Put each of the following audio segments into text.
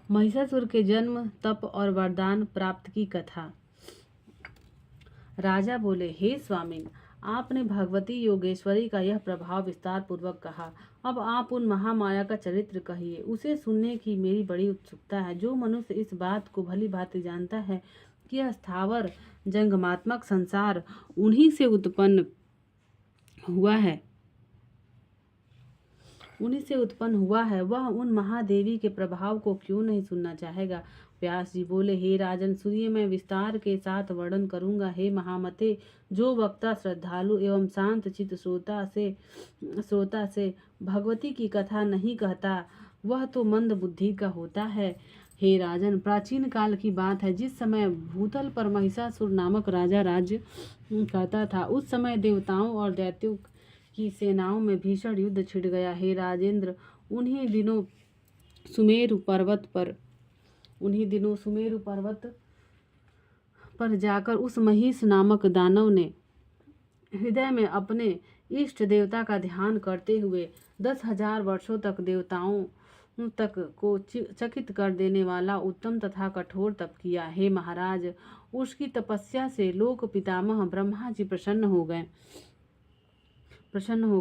महिषासुर के जन्म, तप और वरदान प्राप्त की कथा। राजा बोले, हे स्वामिन, आपने भगवती योगेश्वरी का यह प्रभाव विस्तार पूर्वक कहा। अब आप उन महामाया का चरित्र कहिए। उसे सुनने की मेरी बड़ी उत्सुकता है। जो मनुष्य इस बात को भली भांति जानता है कि यह स्थावर जंगमात्मक संसार उन्हीं से उत्पन्न हुआ है, वह उन महादेवी के प्रभाव को क्यों नहीं सुनना चाहेगा। व्यास जी बोले, हे राजन, सुनिए, मैं विस्तार के साथ वर्णन करूंगा। हे महामते, जो वक्ता श्रद्धालु एवं शांत चित्त श्रोता से भगवती की कथा नहीं कहता, वह तो मंद बुद्धि का होता है। हे राजन, प्राचीन काल की बात है, जिस समय भूतल पर महिषासुर नामक राजा राज्य करता था, उस समय देवताओं और दैत्यों की सेनाओं में भीषण युद्ध छिड़ गया। हे राजेंद्र, उन्हीं दिनों सुमेरु पर्वत पर जाकर उस महिष नामक दानव ने हृदय में अपने इष्ट देवता का ध्यान करते हुए 10,000 वर्षों तक देवताओं तक को चकित कर देने वाला उत्तम तथा कठोर तप किया। हे महाराज, उसकी तपस्या से लोक पितामह ब्रह्मा जी प्रसन्न हो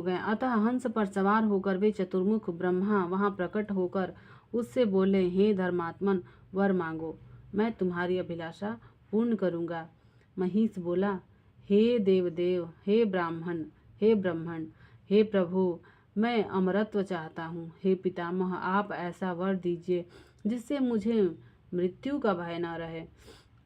गए। अतः हंस पर सवार होकर वे चतुर्मुख ब्रह्मा वहां प्रकट होकर उससे बोले, हे धर्मात्मन, वर मांगो, मैं तुम्हारी अभिलाषा पूर्ण करूंगा। महिष बोला, हे देवदेव, हे ब्राह्मण, हे प्रभु, मैं अमरत्व चाहता हूँ। हे पितामह, आप ऐसा वर दीजिए जिससे मुझे मृत्यु का भय न रहे।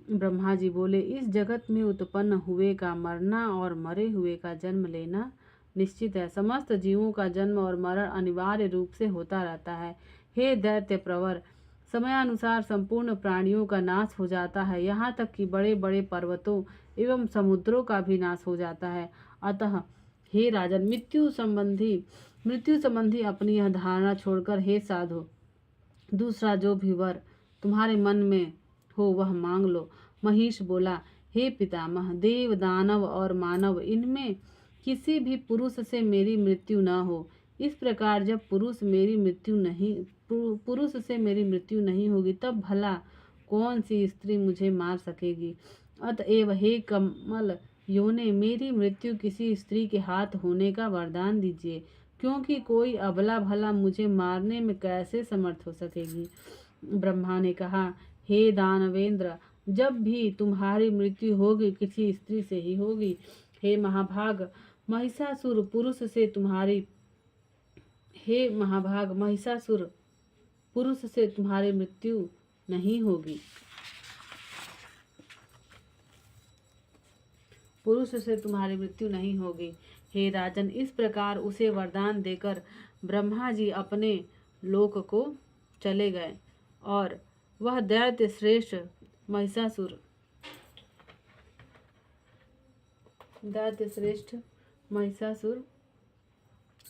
ब्रह्मा जी बोले, इस जगत में उत्पन्न हुए का मरना और मरे हुए का जन्म लेना निश्चित है। समस्त जीवों का जन्म और मरण अनिवार्य रूप से होता रहता है। हे दैत्य प्रवर, समयानुसार संपूर्ण प्राणियों का नाश हो जाता है, यहाँ तक कि बड़े बड़े पर्वतों एवं समुद्रों का भी नाश हो जाता है। अतः हे राजन, मृत्यु संबंधी अपनी यह धारणा छोड़कर हे साधु, दूसरा जो भी वर तुम्हारे मन में हो वह मांग लो। महिष बोला, हे पितामह, देव, दानव और मानव, इनमें किसी भी पुरुष से मेरी मृत्यु न हो। इस प्रकार जब पुरुष से मेरी मृत्यु नहीं होगी, तब भला कौन सी स्त्री मुझे मार सकेगी। अतएव हे कमल योने, मेरी मृत्यु किसी स्त्री के हाथ होने का वरदान दीजिए, क्योंकि कोई अबला भला मुझे मारने में कैसे समर्थ हो सकेगी। ब्रह्मा ने कहा, हे दानवेंद्र, जब भी तुम्हारी मृत्यु होगी किसी स्त्री से ही होगी। हे महाभाग, महिषासुर पुरुष से तुम्हारी मृत्यु नहीं होगी। हे राजन, इस प्रकार उसे वरदान देकर ब्रह्मा जी अपने लोक को चले गए और वह दैत्य श्रेष्ठ महिषासुर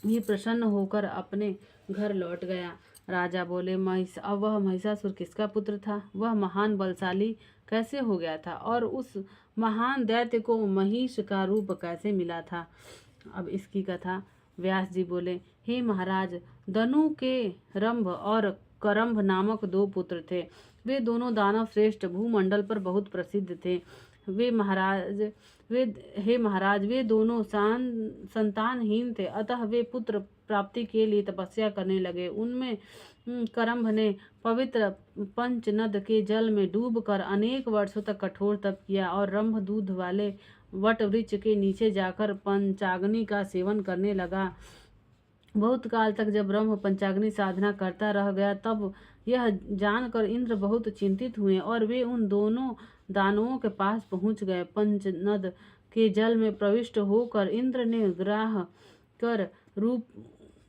ही प्रसन्न होकर अपने घर लौट गया। राजा बोले, अब वह महिषासुर किसका पुत्र था? वह महान बलशाली कैसे हो गया था और उस महान दैत्य को महिष का रूप कैसे मिला था? अब इसकी कथा। व्यास जी बोले, हे महाराज, दनु के रंभ और करंभ नामक 2 पुत्र थे। वे दोनों दानव श्रेष्ठ भूमंडल पर बहुत प्रसिद्ध थे। हे महाराज, वे दोनों संतानहीन थे, अतः वे पुत्र प्राप्ति के लिए तपस्या करने लगे। उनमें करंभ ने पवित्र पंचनद के जल में डूबकर अनेक वर्षों तक कठोर तप किया और रंभ दूध वाले वट वृक्ष के नीचे जाकर पंचाग्नि का सेवन करने लगा। बहुत काल तक जब ब्रह्म पंचाग्नि साधना करता रह गया, तब यह जानकर इंद्र बहुत चिंतित हुए और वे उन दोनों दानवों के पास पहुंच गए। पंचनद के जल में प्रविष्ट होकर इंद्र ने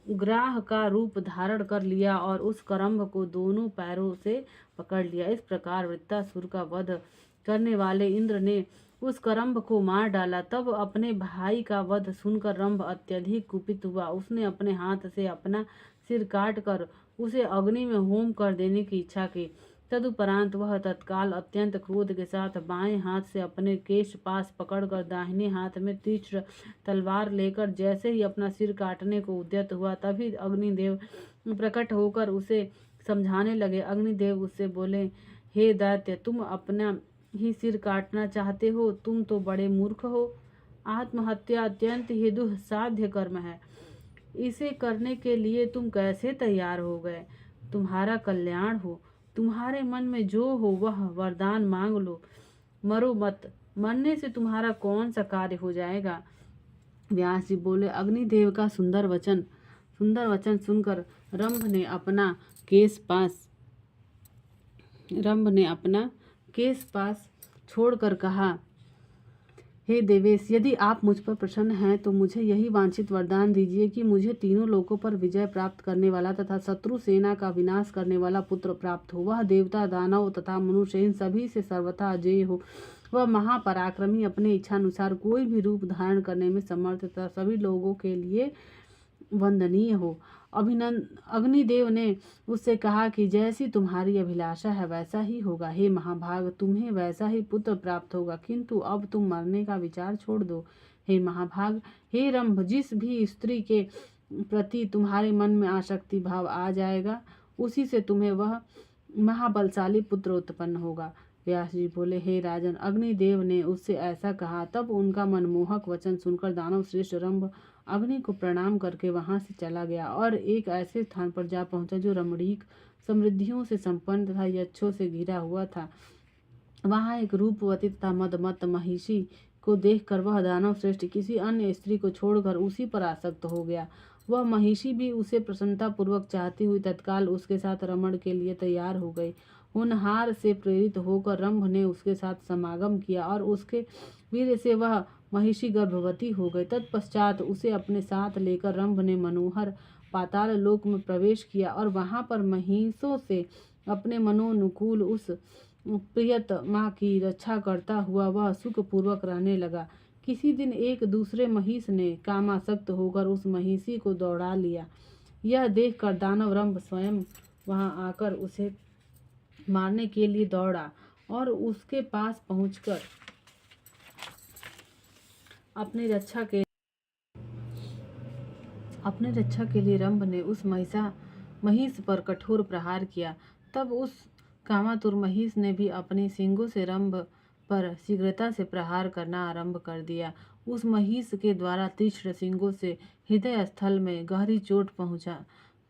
ग्राह का रूप धारण कर लिया और उस करंभ को दोनों पैरों से पकड़ लिया। इस प्रकार वृत्तासुर का वध करने वाले इंद्र ने उस करंभ को मार डाला। तब अपने भाई का वध सुनकर रंभ अत्यधिक कुपित हुआ। उसने अपने हाथ से अपना सिर काटकर उसे अग्नि में होम कर देने की इच्छा की। तदुपरांत वह तत्काल अत्यंत क्रोध के साथ बाएं हाथ से अपने केश पास पकड़कर दाहिने हाथ में तीक्ष्ण तलवार लेकर जैसे ही अपना सिर काटने को उद्यत हुआ, तभी अग्निदेव प्रकट होकर उसे समझाने लगे। अग्निदेव उससे बोले, हे दैत्य, तुम अपना ही सिर काटना चाहते हो? तुम तो बड़े मूर्ख हो। आत्महत्या अत्यंत ही दुस्साध्य कर्म है। इसे करने के लिए तुम कैसे तैयार हो गए? तुम्हारा कल्याण हो। तुम्हारे मन में जो हो वह वरदान मांग लो। मरो मत। मरने से तुम्हारा कौन सा कार्य हो जाएगा? व्यास जी बोले, अग्निदेव का सुंदर वचन सुनकर रंभ ने अपना केस पास छोड़कर कहा, हे देवेश, यदि आप मुझ पर प्रसन्न हैं तो मुझे यही वांछित वरदान दीजिए कि मुझे तीनों लोकों पर विजय प्राप्त करने वाला तथा शत्रु सेना का विनाश करने वाला पुत्र प्राप्त हो। वह देवता, दानव तथा मनुष्य इन सभी से सर्वथा अजेय हो। वह महापराक्रमी, अपने इच्छानुसार कोई भी रूप धारण करने में समर्थ तथा सभी लोगों के लिए वंदनीय हो। अग्निदेव ने उससे कहा कि जैसी तुम्हारी अभिलाषा है वैसा ही होगा। हे महाभाग, तुम्हें वैसा ही पुत्र प्राप्त होगा, किंतु अब तुम मरने का विचार छोड़ दो। हे महाभाग, हे रंभ, जिस भी स्त्री के प्रति तुम्हारे मन में आसक्ति भाव आ जाएगा उसी से तुम्हें वह महाबलशाली पुत्र उत्पन्न होगा। व्यास जी बोले, हे राजन, अग्निदेव ने उससे ऐसा कहा। तब उनका मनमोहक वचन सुनकर दानव श्रेष्ठ रंभ अग्नि को प्रणाम करके वहां से चला गया और एक ऐसे स्थान पर जा पहुंचा जो रमणीक, समृद्धियों से संपन्न तथा यक्षों से घिरा हुआ था। वहां एक रूपवती तथा मदमत्त महिषी को देखकर वह दानव श्रेष्ठ किसी अन्य स्त्री को छोड़कर उसी पर आसक्त हो गया। वह महिषी भी उसे प्रसन्नता पूर्वक चाहती हुई तत्काल उसके साथ रमण के लिए तैयार हो गई। होनहार से प्रेरित होकर रंभ ने उसके साथ समागम किया और उसके वीर्य से वह महिषी गर्भवती हो गई। तत्पश्चात उसे अपने साथ लेकर रंभ ने मनोहर पाताल लोक में प्रवेश किया और वहां पर महिषों से अपने मनोनुकूल उस प्रियतमा की रक्षा करता हुआ वह सुखपूर्वक रहने लगा। किसी दिन एक दूसरे महिष ने कामासक्त होकर उस महिषी को दौड़ा लिया। यह देखकर दानव रंभ स्वयं वहां आकर उसे मारने के लिए दौड़ा और उसके पास पहुंचकर अपनी रक्षा के लिए रंभ ने उस महिष पर कठोर प्रहार किया। तब उस कामातुर महिष ने भी अपने सींगों से रंभ पर शीघ्रता से प्रहार करना आरंभ कर दिया। उस महिष के द्वारा तीक्ष्ण सींगों से हृदय स्थल में गहरी चोट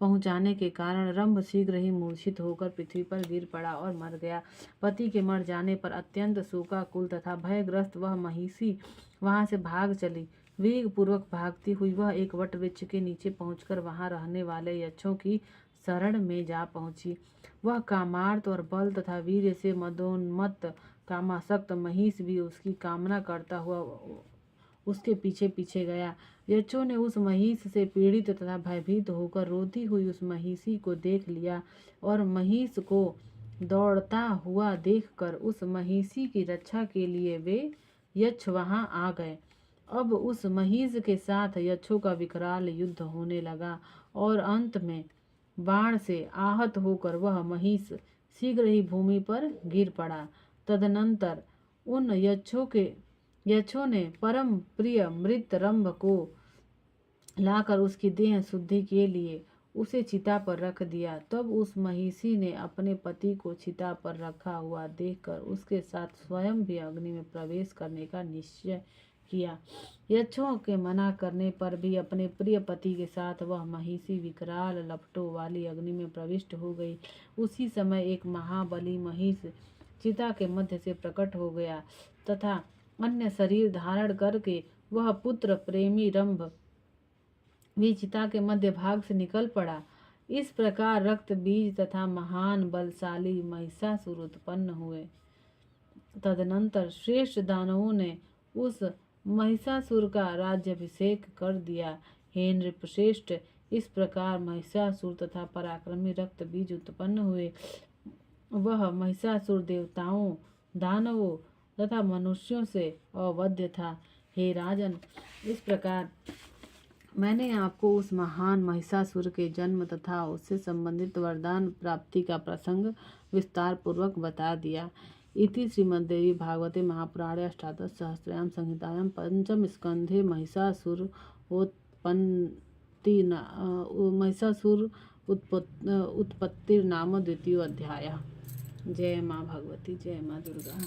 पहुंचाने के कारण रंभ शीघ्र ही मूर्छित होकर पृथ्वी पर गिर पड़ा और मर गया। पति के मर जाने पर अत्यंत शोकाकुल तथा भयग्रस्त वह महिषी वहां से भाग चली। वेग पूर्वक भागती हुई वह एक वट वृक्ष के नीचे पहुंचकर वहां रहने वाले यक्षों की शरण में जा पहुंची। वह कामार्त और बल तथा वीर्य से मदोन्मत्त कामासक्त महिष भी उसकी कामना करता हुआ उसके पीछे पीछे गया। यक्षों ने उस महिष से पीड़ित तथा भयभीत होकर रोती हुई उस महिषी को देख लिया और महिष को दौड़ता हुआ देखकर उस महिषी की रक्षा के लिए वे यक्ष वहां आ गए। अब उस महिष के साथ यक्षों का विकराल युद्ध होने लगा और अंत में बाण से आहत होकर वह महिष शीघ्र ही भूमि पर गिर पड़ा। तदनंतर उन यक्षों ने परम प्रिय मृत रंभ को लाकर उसकी देह शुद्धि के लिए उसे चिता पर रख दिया। तब उस महिषी ने अपने पति को चिता पर रखा हुआ देखकर उसके साथ स्वयं भी अग्नि में प्रवेश करने का निश्चय किया। यक्षों के मना करने पर भी अपने प्रिय पति के साथ वह महिषी विकराल लपटों वाली अग्नि में प्रविष्ट हो गई। उसी समय एक महाबली महिष चिता के मध्य से प्रकट हो गया तथा अन्य शरीर धारण करके वह पुत्र प्रेमी रंभ भी चिता के मध्य भाग से निकल पड़ा। इस प्रकार रक्त बीज तथा महान बलशाली महिषासुर उत्पन्न हुए। तदनंतर श्रेष्ठ दानवों ने उस महिषासुर का राज्याभिषेक कर दिया। हे नृपश्रेष्ठ, इस प्रकार महिषासुर तथा पराक्रमी रक्त बीज उत्पन्न हुए। वह महिषासुर देवताओं, दानवों तथा मनुष्यों से अवध्य था। हे राजन, इस प्रकार मैंने आपको उस महान महिषासुर के जन्म तथा उससे संबंधित वरदान प्राप्ति का प्रसंग विस्तार पूर्वक बता दिया। इति श्रीमद्देवी भागवते महापुराणे अष्टादश सहस्रयां संहितायां पंचम स्कंधे महिषासुर उत्पत्तिर्नाम द्वितीयोऽध्यायः। जय माँ भगवती, जय माँ दुर्गा।